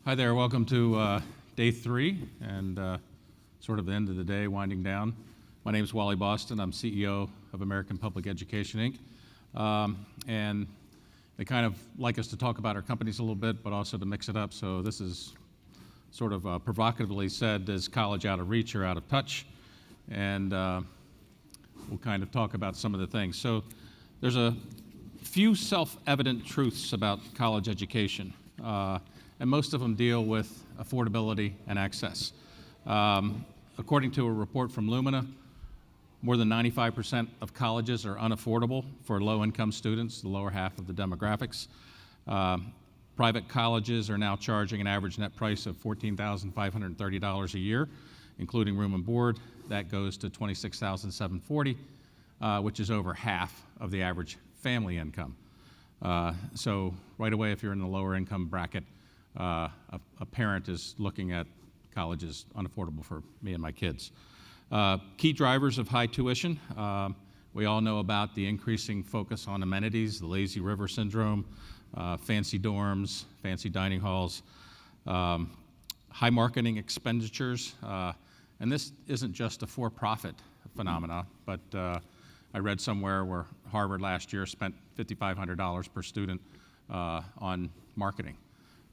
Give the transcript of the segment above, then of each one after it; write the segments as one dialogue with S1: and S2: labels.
S1: Hi there, welcome to day 3 and sort of the end of the day, winding down. My name is Wally Boston. I'm CEO of American Public Education, Inc. And they kind of like us to talk about our companies a little bit, but also to mix it up. So this is sort of provocatively said, is college out of reach or out of touch? And we'll kind of talk about some of the things. So there's a few self-evident truths about college education. And most of them deal with affordability and access. According to a report from Lumina, more than 95% of colleges are unaffordable for low-income students, the lower half of the demographics. Private colleges are now charging an average net price of $14,530 a year, including room and board. That goes to $26,740, which is over half of the average family income. So right away, if you're in the lower income bracket, a parent is looking at college as unaffordable for me and my kids. Key drivers of high tuition. We all know about the increasing focus on amenities, the lazy river syndrome, fancy dorms, fancy dining halls, high marketing expenditures. And this isn't just a for-profit phenomena, but I read somewhere where Harvard last year spent $5,500 per student on marketing.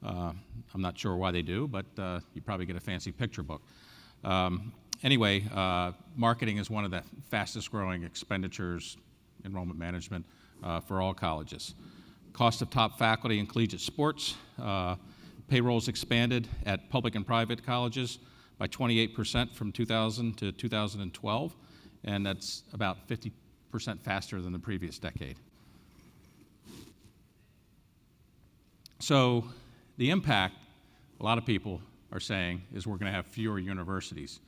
S1: I'm not sure why they do, but you probably get a fancy picture book. Anyway, marketing is one of the fastest growing expenditures, enrollment management, for all colleges. Cost of top faculty in collegiate sports. Payrolls expanded at public and private colleges by 28% from 2000 to 2012, and that's about 50% faster than the previous decade. So the impact, a lot of people are saying, is we're going to have fewer universities.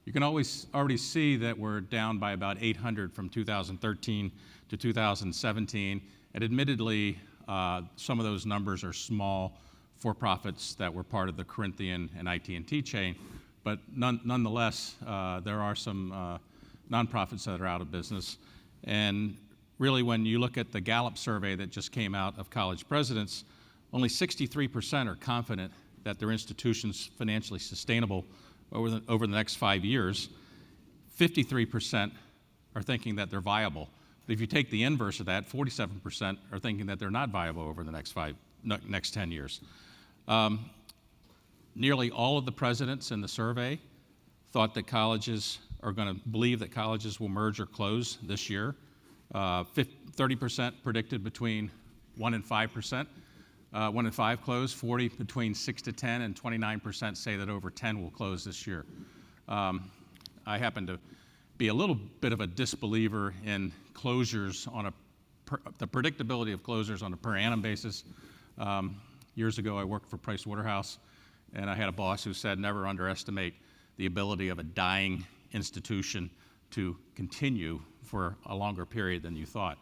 S1: You can already see that we're down by about 800 from 2013 to 2017, and admittedly, some of those numbers are small for-profits that were part of the Corinthian and IT&T chain, but nonetheless, there are some nonprofits that are out of business. And really, when you look at the Gallup survey that just came out of college presidents, only 63% are confident that their institution's financially sustainable over the next 5 years. 53% are thinking that they're viable. But if you take the inverse of that, 47% are thinking that they're not viable over the next 10 years. Nearly all of the presidents in the survey thought that colleges are going to believe that colleges will merge or close this year. 30% predicted between 1 and 5%. 1 and 5 close, 40 between 6 to 10, and 29% say that over 10 will close this year. I happen to be a little bit of a disbeliever in closures on the predictability of closures on a per annum basis. Years ago, I worked for Price Waterhouse, and I had a boss who said, never underestimate the ability of a dying institution to continue for a longer period than you thought.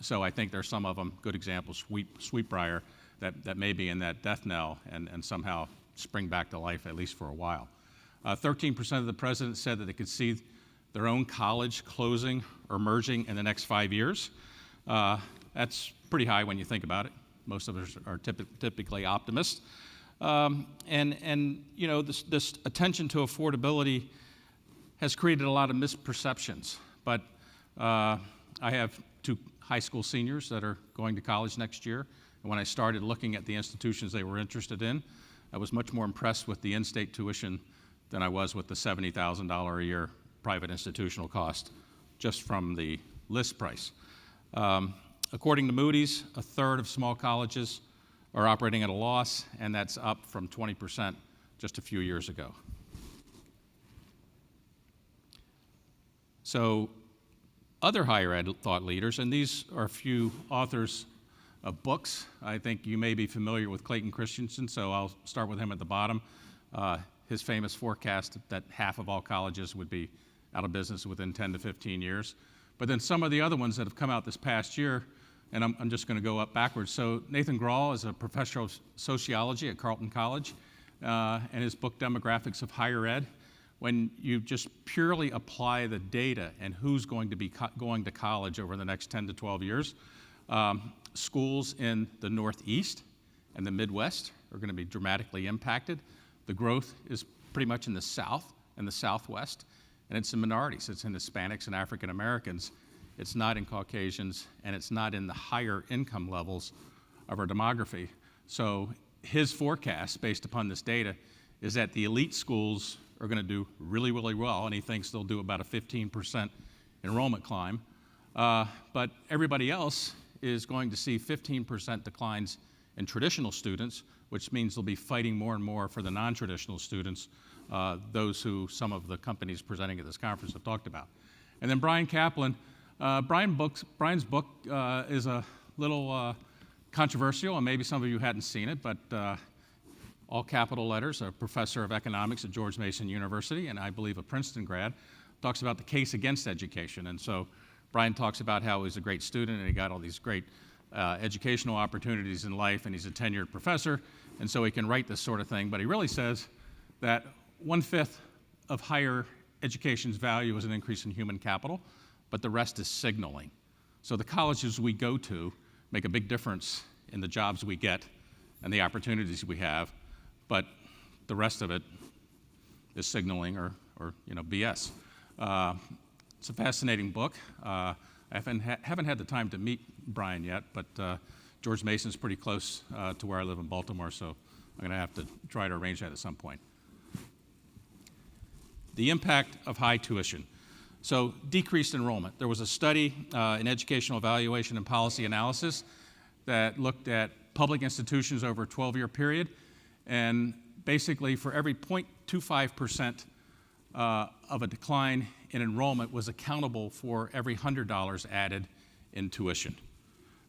S1: So I think there's some of them, good examples, Sweetbriar, that may be in that death knell and somehow spring back to life, at least for a while. 13% of the presidents said that they could see their own college closing or merging in the next 5 years. That's pretty high when you think about it. Most of us are typically optimists. And you know, this attention to affordability has created a lot of misperceptions. But I have 2 high school seniors that are going to college next year. And when I started looking at the institutions they were interested in, I was much more impressed with the in-state tuition than I was with the $70,000 a year private institutional cost, just from the list price. According to Moody's, a third of small colleges are operating at a loss, and that's up from 20% just a few years ago. So other higher ed thought leaders, and these are a few authors of books. I think you may be familiar with Clayton Christensen, so I'll start with him at the bottom. His famous forecast that half of all colleges would be out of business within 10 to 15 years. But then some of the other ones that have come out this past year, and I'm just going to go up backwards. So Nathan Grahl is a professor of sociology at Carleton College, and his book, Demographics of Higher Ed, when you just purely apply the data and who's going to be going to college over the next 10 to 12 years, schools in the Northeast and the Midwest are going to be dramatically impacted. The growth is pretty much in the South and the Southwest, and it's in minorities. It's in Hispanics and African Americans. It's not in Caucasians, and it's not in the higher income levels of our demography. So his forecast, based upon this data, is that the elite schools are going to do really, really well, and he thinks they'll do about a 15% enrollment climb. But everybody else is going to see 15% declines in traditional students, which means they'll be fighting more and more for the non-traditional students, those who some of the companies presenting at this conference have talked about. And then Brian Kaplan. Brian's book is a little controversial, and maybe some of you hadn't seen it, but all capital letters, a professor of economics at George Mason University, and I believe a Princeton grad, talks about the case against education. And so Brian talks about how he's a great student and he got all these great educational opportunities in life, and he's a tenured professor, and so he can write this sort of thing. But he really says that 1/5 of higher education's value is an increase in human capital, but the rest is signaling. So the colleges we go to make a big difference in the jobs we get and the opportunities we have, but the rest of it is signaling or BS. It's a fascinating book. I haven't had the time to meet Brian yet, but George Mason's pretty close to where I live in Baltimore, so I'm going to have to try to arrange that at some point. The impact of high tuition. So decreased enrollment. There was a study in educational evaluation and policy analysis that looked at public institutions over a 12-year period, and basically for every 0.25% of a decline in enrollment was accountable for every $100 added in tuition.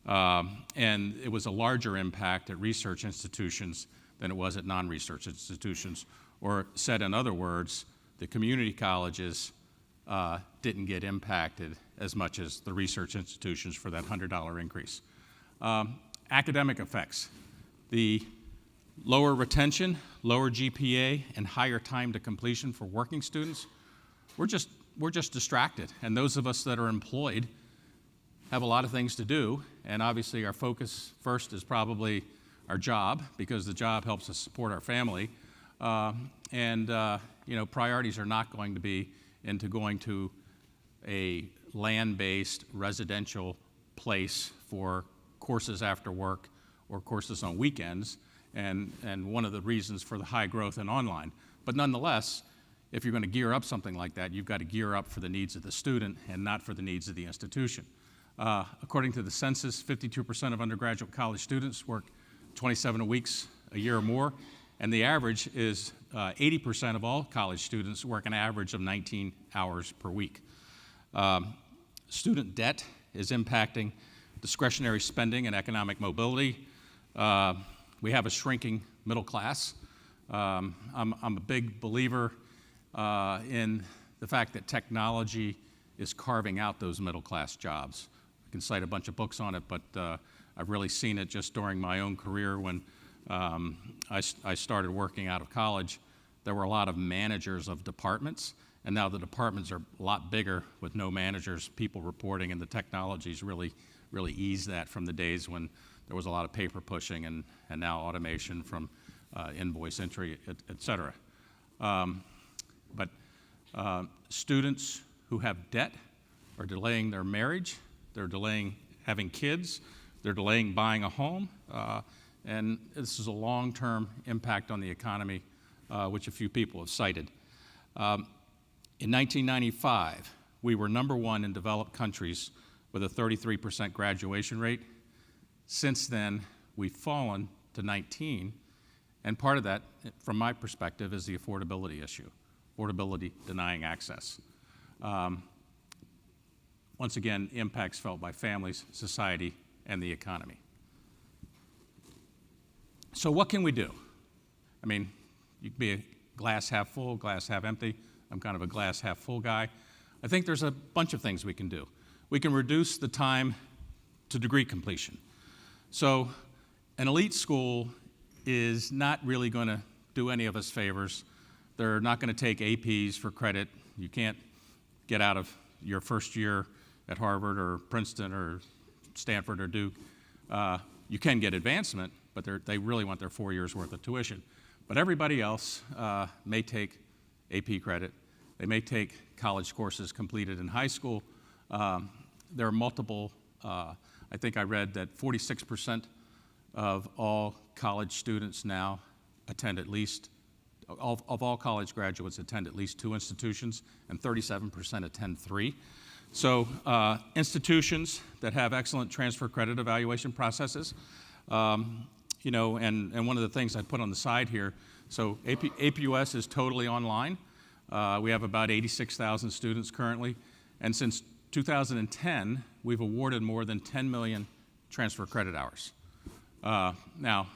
S1: And it was a larger impact at research institutions than it was at non-research institutions, or said in other words, the community colleges didn't get impacted as much as the research institutions for that $100 increase. Academic effects. The lower retention, lower GPA, and higher time to completion for working students, we're just distracted. And those of us that are employed have a lot of things to do, and obviously our focus first is probably our job, because the job helps us support our family. Priorities are not going to be into going to a land-based residential place for courses after work or courses on weekends, and one of the reasons for the high growth in online. But nonetheless, if you're going to gear up something like that, you've got to gear up for the needs of the student and not for the needs of the institution. According to the census, 52% of undergraduate college students work 27 weeks a year or more, and the average is 80% of all college students work an average of 19 hours per week. Student debt is impacting discretionary spending and economic mobility. We have a shrinking middle class. I'm a big believer in the fact that technology is carving out those middle class jobs. I can cite a bunch of books on it, but I've really seen it just during my own career when I started working out of college. There were a lot of managers of departments, and now the departments are a lot bigger with no managers, people reporting, and the technologies really eased that from the days when there was a lot of paper pushing and now automation from invoice entry, et cetera. But students who have debt are delaying their marriage, they're delaying having kids, they're delaying buying a home, and this is a long-term impact on the economy, which a few people have cited. In 1995, we were #1 in developed countries with a 33% graduation rate. Since then, we've fallen to 19, and part of that, from my perspective, is the affordability issue, affordability denying access. Once again, impacts felt by families, society, and the economy. So what can we do? I mean, you can be a glass half full, glass half empty. I'm kind of a glass half full guy. I think there's a bunch of things we can do. We can reduce the time to degree completion. So an elite school is not really going to do any of us favors. They're not going to take APs for credit. You can't get out of your first year at Harvard or Princeton or Stanford or Duke. You can get advancement, but they really want their 4 years worth of tuition. But everybody else may take AP credit. They may take college courses completed in high school. There are multiple, I think I read that 46% of all college students now attend at least, of all college graduates attend at least 2 institutions, and 37% attend 3. So institutions that have excellent transfer credit evaluation processes, you know, and one of the things I put on the side here, so APUS is totally online. We have about 86,000 students currently, and since 2010, we've awarded more than 10 million transfer credit hours. Now,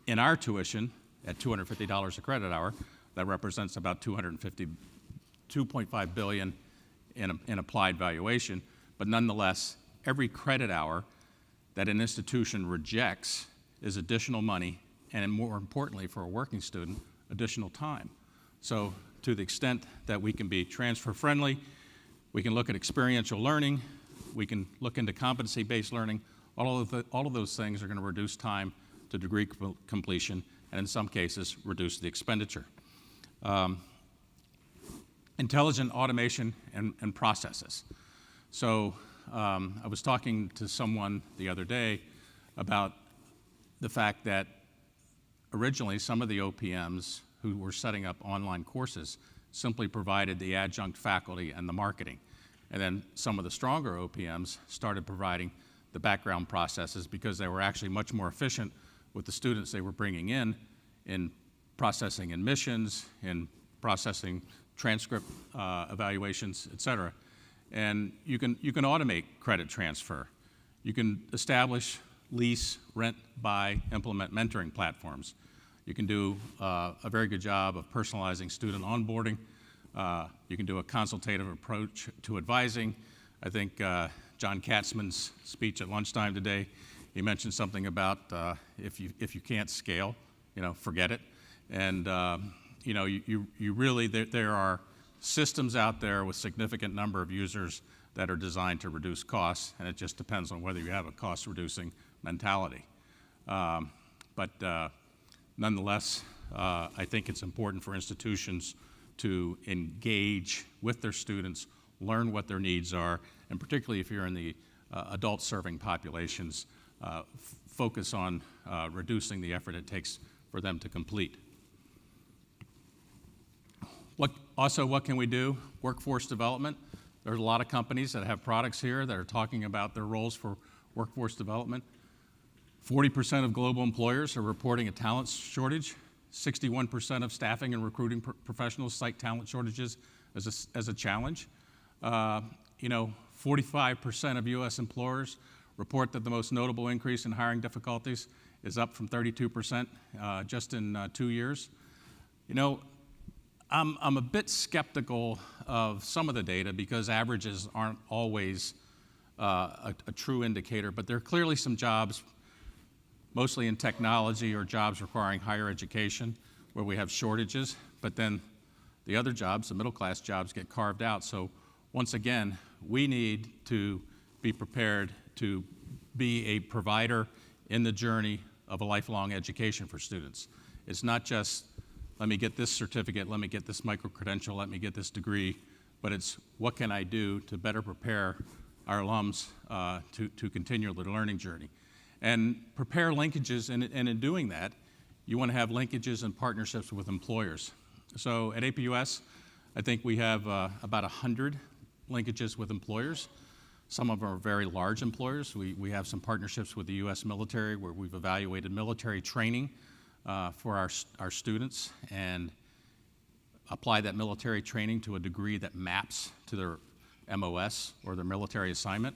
S1: in our tuition, at $250 a credit hour, that represents about $2.5 billion in applied valuation, but nonetheless, every credit hour that an institution rejects is additional money, and more importantly for a working student, additional time. So to the extent that we can be transfer friendly, we can look at experiential learning, we can look into competency-based learning, all of those things are going to reduce time to degree completion, and in some cases, reduce the expenditure. Intelligent automation and processes. So I was talking to someone the other day about the fact that originally some of the OPMs who were setting up online courses simply provided the adjunct faculty and the marketing. And then some of the stronger OPMs started providing the background processes because they were actually much more efficient with the students they were bringing in processing admissions, in processing transcript evaluations, et cetera. And you can automate credit transfer. You can establish, lease, rent, buy, implement mentoring platforms. You can do a very good job of personalizing student onboarding. You can do a consultative approach to advising. I think John Katzman's speech at lunchtime today, he mentioned something about if you can't scale, you know, forget it. And you know, you really, there are systems out there with significant number of users that are designed to reduce costs, and it just depends on whether you have a cost-reducing mentality. Nonetheless, I think it's important for institutions to engage with their students, learn what their needs are, and particularly if you're in the adult-serving populations, focus on reducing the effort it takes for them to complete. What can we do? Workforce development. There's a lot of companies that have products here that are talking about their roles for workforce development. 40% of global employers are reporting a talent shortage. 61% of staffing and recruiting professionals cite talent shortages as a challenge. You know, 45% of U.S. employers report that the most notable increase in hiring difficulties is up from 32% just in 2 years. You know, I'm a bit skeptical of some of the data because averages aren't always a true indicator, but there are clearly some jobs, mostly in technology or jobs requiring higher education, where we have shortages, but then the other jobs, the middle-class jobs, get carved out. So once again, we need to be prepared to be a provider in the journey of a lifelong education for students. It's not just, let me get this certificate, let me get this micro-credential, let me get this degree, but it's what can I do to better prepare our alums to continue their learning journey. And prepare linkages, and in doing that, you want to have linkages and partnerships with employers. So at APUS, I think we have about 100 linkages with employers. Some of them are very large employers. We have some partnerships with the U.S. military where we've evaluated military training for our students and apply that military training to a degree that maps to their MOS or their military assignment.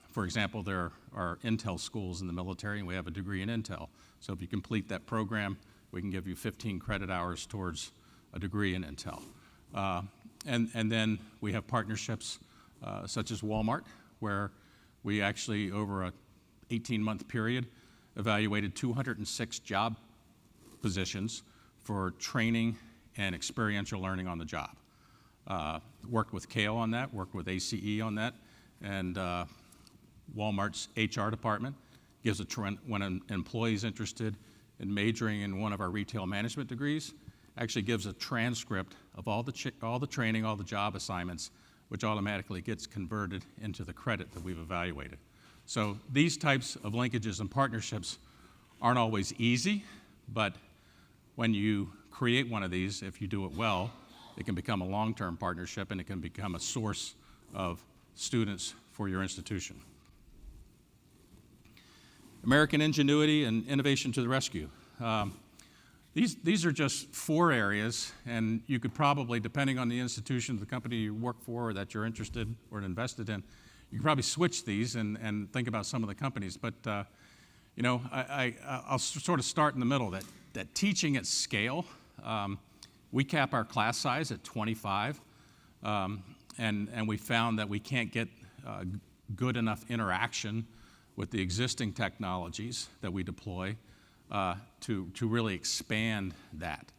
S1: For example, there are Intel schools in the military, and we have a degree in Intel. So if you complete that program, we can give you 15 credit hours towards a degree in Intel. And then we have partnerships such as Walmart, where we actually, over a 18-month period, evaluated 206 job positions for training and experiential learning on the job. Worked with Kale on that, worked with ACE on that, and Walmart's HR department gives a trend when an employee is interested in majoring in one of our retail management degrees, actually gives a transcript of all the training, all the job assignments, which automatically gets converted into the credit that we've evaluated. So these types of linkages and partnerships aren't always easy, but when you create one of these, if you do it well, it can become a long-term partnership and it can become a source of students for your institution. American ingenuity and innovation to the rescue. These are just 4 areas, and you could probably, depending on the institution, the company you work for, or that you're interested or invested in, you could probably switch these and think about some of the companies. But you know, I'll sort of start in the middle. That teaching at scale, we cap our class size at 25, and we found that we can't get good enough interaction with the existing technologies that we deploy to really expand that.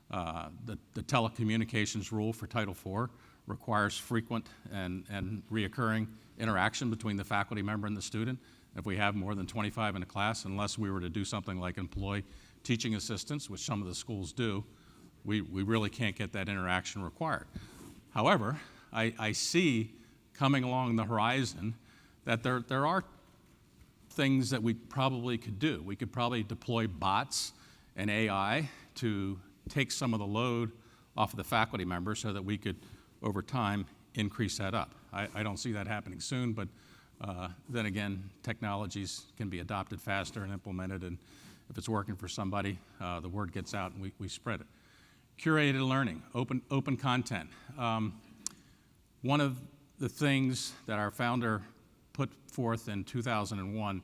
S1: The telecommunications rule for Title IV requires frequent and reoccurring interaction between the faculty member and the student. If we have more than 25 in a class, unless we were to do something like employ teaching assistants, which some of the schools do, we really can't get that interaction required. However, I see coming along the horizon that there are things that we probably could do. We could probably deploy bots and AI to take some of the load off of the faculty members so that we could, over time, increase that up. I don't see that happening soon, but then again, technologies can be adopted faster and implemented, and if it's working for somebody, the word gets out and we spread it. Curated learning, open content. One of the things that our founder put forth in 2001,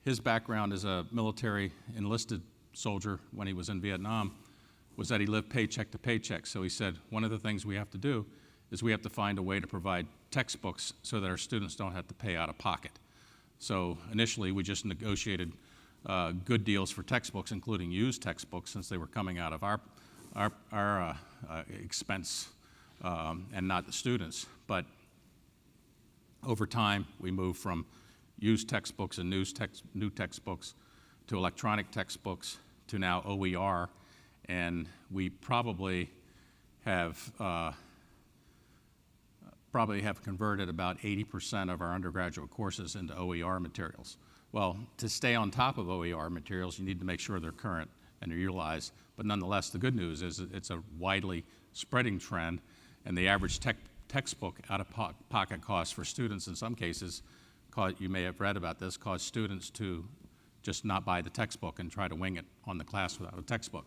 S1: his background as a military enlisted soldier when he was in Vietnam, was that he lived paycheck to paycheck. So he said, one of the things we have to do is we have to find a way to provide textbooks so that our students don't have to pay out of pocket. So initially, we just negotiated good deals for textbooks, including used textbooks, since they were coming out of our expense and not the students. But over time, we moved from used textbooks and new textbooks to electronic textbooks to now OER, and we probably have converted about 80% of our undergraduate courses into OER materials. Well, to stay on top of OER materials, you need to make sure they're current and they're utilized. But nonetheless, the good news is it's a widely spreading trend, and the average textbook out-of-pocket cost for students in some cases, you may have read about this, cause students to just not buy the textbook and try to wing it on the class without a textbook.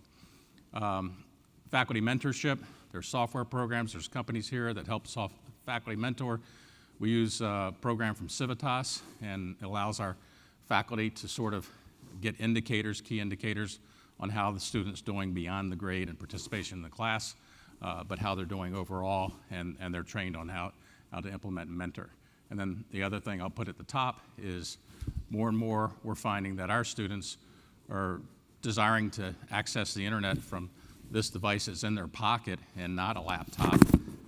S1: Faculty mentorship, there's software programs, there's companies here that help faculty mentor. We use a program from Civitas, and it allows our faculty to sort of get indicators, key indicators, on how the student's doing beyond the grade and participation in the class, but how they're doing overall, and they're trained on how to implement and mentor. And then the other thing I'll put at the top is more and more we're finding that our students are desiring to access the internet from this device that's in their pocket and not a laptop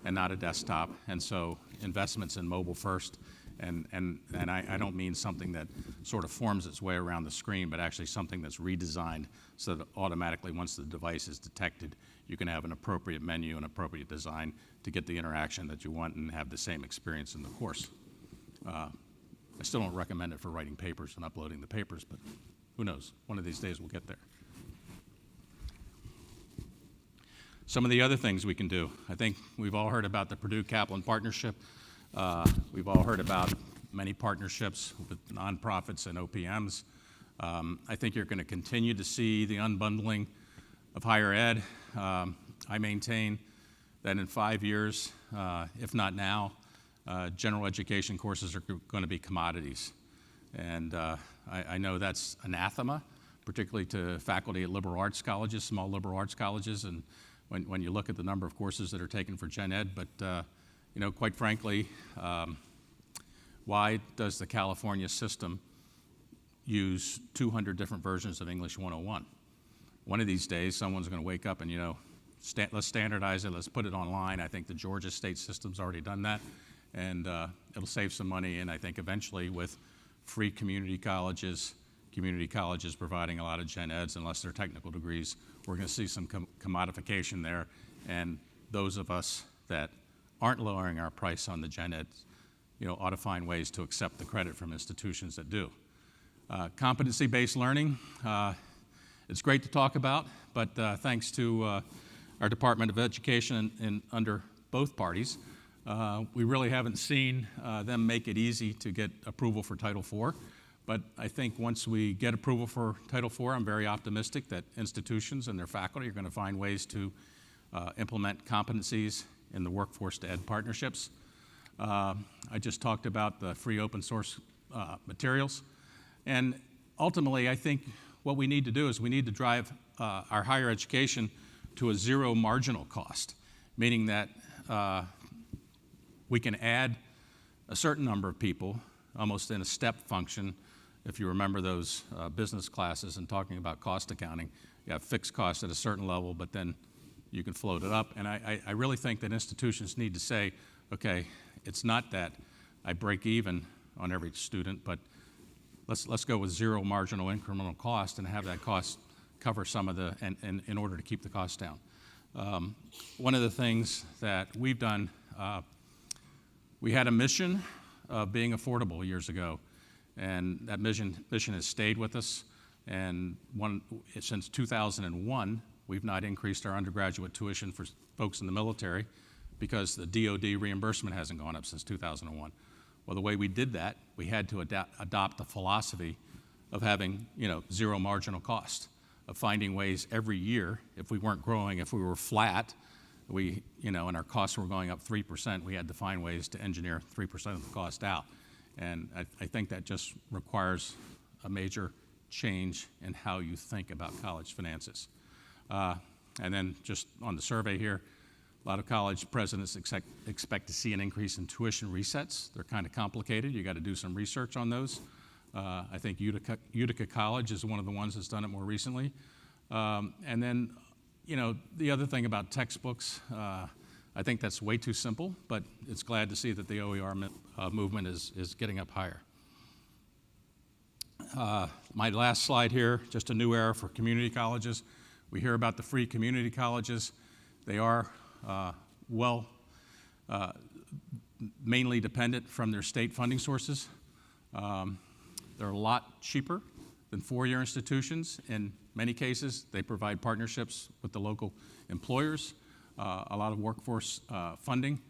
S1: and not a desktop. And so investments in mobile first, and I don't mean something that sort of forms its way around the screen, but actually something that's redesigned so that automatically once the device is detected, you can have an appropriate menu and appropriate design to get the interaction that you want and have the same experience in the course. I still don't recommend it for writing papers and uploading the papers, but who knows? One of these days we'll get there. Some of the other things we can do. I think we've all heard about the Purdue-Kaplan partnership. We've all heard about many partnerships with nonprofits and OPMs. I think you're going to continue to see the unbundling of higher ed. I maintain that in 5 years, if not now, general education courses are going to be commodities. And I know that's anathema, particularly to faculty at liberal arts colleges, small liberal arts colleges, and when you look at the number of courses that are taken for gen ed. But you know, quite frankly, why does the California system use 200 different versions of English 101? One of these days, someone's going to wake up and, you know, let's standardize it, let's put it online. I think the Georgia state system's already done that, and it'll save some money. And I think eventually with free community colleges community colleges providing a lot of gen eds unless they're technical degrees. We're going to see some commodification there, and those of us that aren't lowering our price on the gen eds, ought to find ways to accept the credit from institutions that do. Competency-based learning, it's great to talk about, but thanks to our Department of Education and under both parties, we really haven't seen them make it easy to get approval for Title IV. But I think once we get approval for Title IV, I'm very optimistic that institutions and their faculty are going to find ways to implement competencies in the workforce to ed partnerships. I just talked about the free open source materials. And ultimately, I think what we need to do is we need to drive our higher education to a zero marginal cost, meaning that we can add a certain number of people, almost in a step function. If you remember those business classes and talking about cost accounting, you have fixed costs at a certain level, but then you can float it up. And I really think that institutions need to say, okay, it's not that I break even on every student, but let's go with zero marginal incremental cost and have that cost cover some of the, and in order to keep the cost down. One of the things that we've done, we had a mission of being affordable years ago, and that mission has stayed with us. And since 2001, we've not increased our undergraduate tuition for folks in the military because the DoD reimbursement hasn't gone up since 2001. Well, the way we did that, we had to adopt the philosophy of having, zero marginal cost, of finding ways every year, if we weren't growing, if we were flat, and our costs were going up 3%, we had to find ways to engineer 3% of the cost out. And I think that just requires a major change in how you think about college finances. And then just on the survey here, a lot of college presidents expect to see an increase in tuition resets. They're kind of complicated. You got to do some research on those. I think Utica College is one of the ones that's done it more recently. And then, the other thing about textbooks, I think that's way too simple, but it's glad to see that the OER movement is getting up higher. My last slide here, just a new era for community colleges. We hear about the free community colleges. They are mainly dependent from their state funding sources. They're a lot cheaper than four-year institutions. In many cases, they provide partnerships with the local employers, a lot of workforce funding.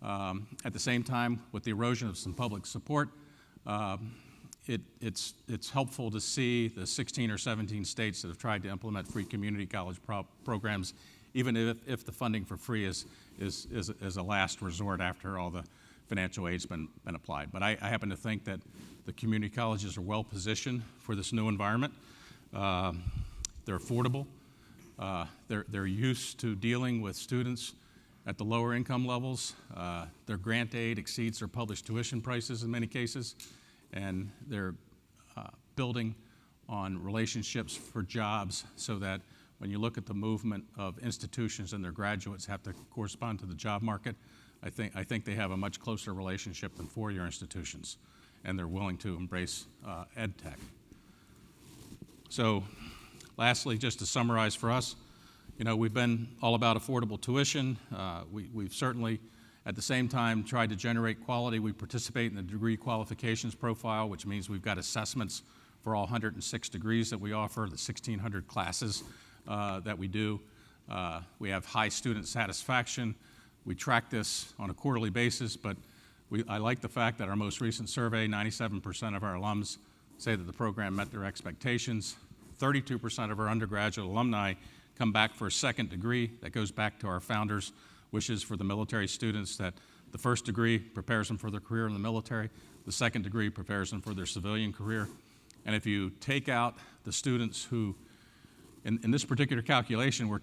S1: At the same time, with the erosion of some public support, it's helpful to see the 16 or 17 states that have tried to implement free community college programs, even if the funding for free is a last resort after all the financial aid's been applied. But I happen to think that the community colleges are well positioned for this new environment. They're affordable. They're used to dealing with students at the lower income levels. Their grant aid exceeds their published tuition prices in many cases, and they're building on relationships for jobs so that when you look at the movement of institutions and their graduates have to correspond to the job market, I think they have a much closer relationship than four-year institutions, and they're willing to embrace ed tech. So lastly, just to summarize for us, we've been all about affordable tuition. We've certainly, at the same time, tried to generate quality. We participate in the degree qualifications profile, which means we've got assessments for all 106 degrees that we offer, the 1,600 classes that we do. We have high student satisfaction. We track this on a quarterly basis, but I like the fact that our most recent survey, 97% of our alums say that the program met their expectations. 32% of our undergraduate alumni come back for a second degree. That goes back to our founders' wishes for the military students, that the first degree prepares them for their career in the military, the second degree prepares them for their civilian career. And if you take out the students who, in this particular calculation, we're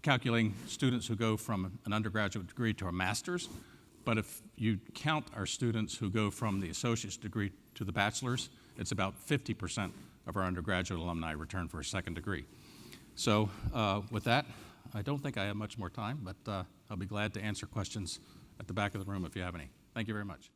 S1: calculating students who go from an undergraduate degree to a master's, but if you count our students who go from the associate's degree to the bachelor's, it's about 50% of our undergraduate alumni return for a second degree. So with that, I don't think I have much more time, but I'll be glad to answer questions at the back of the room if you have any. Thank you very much.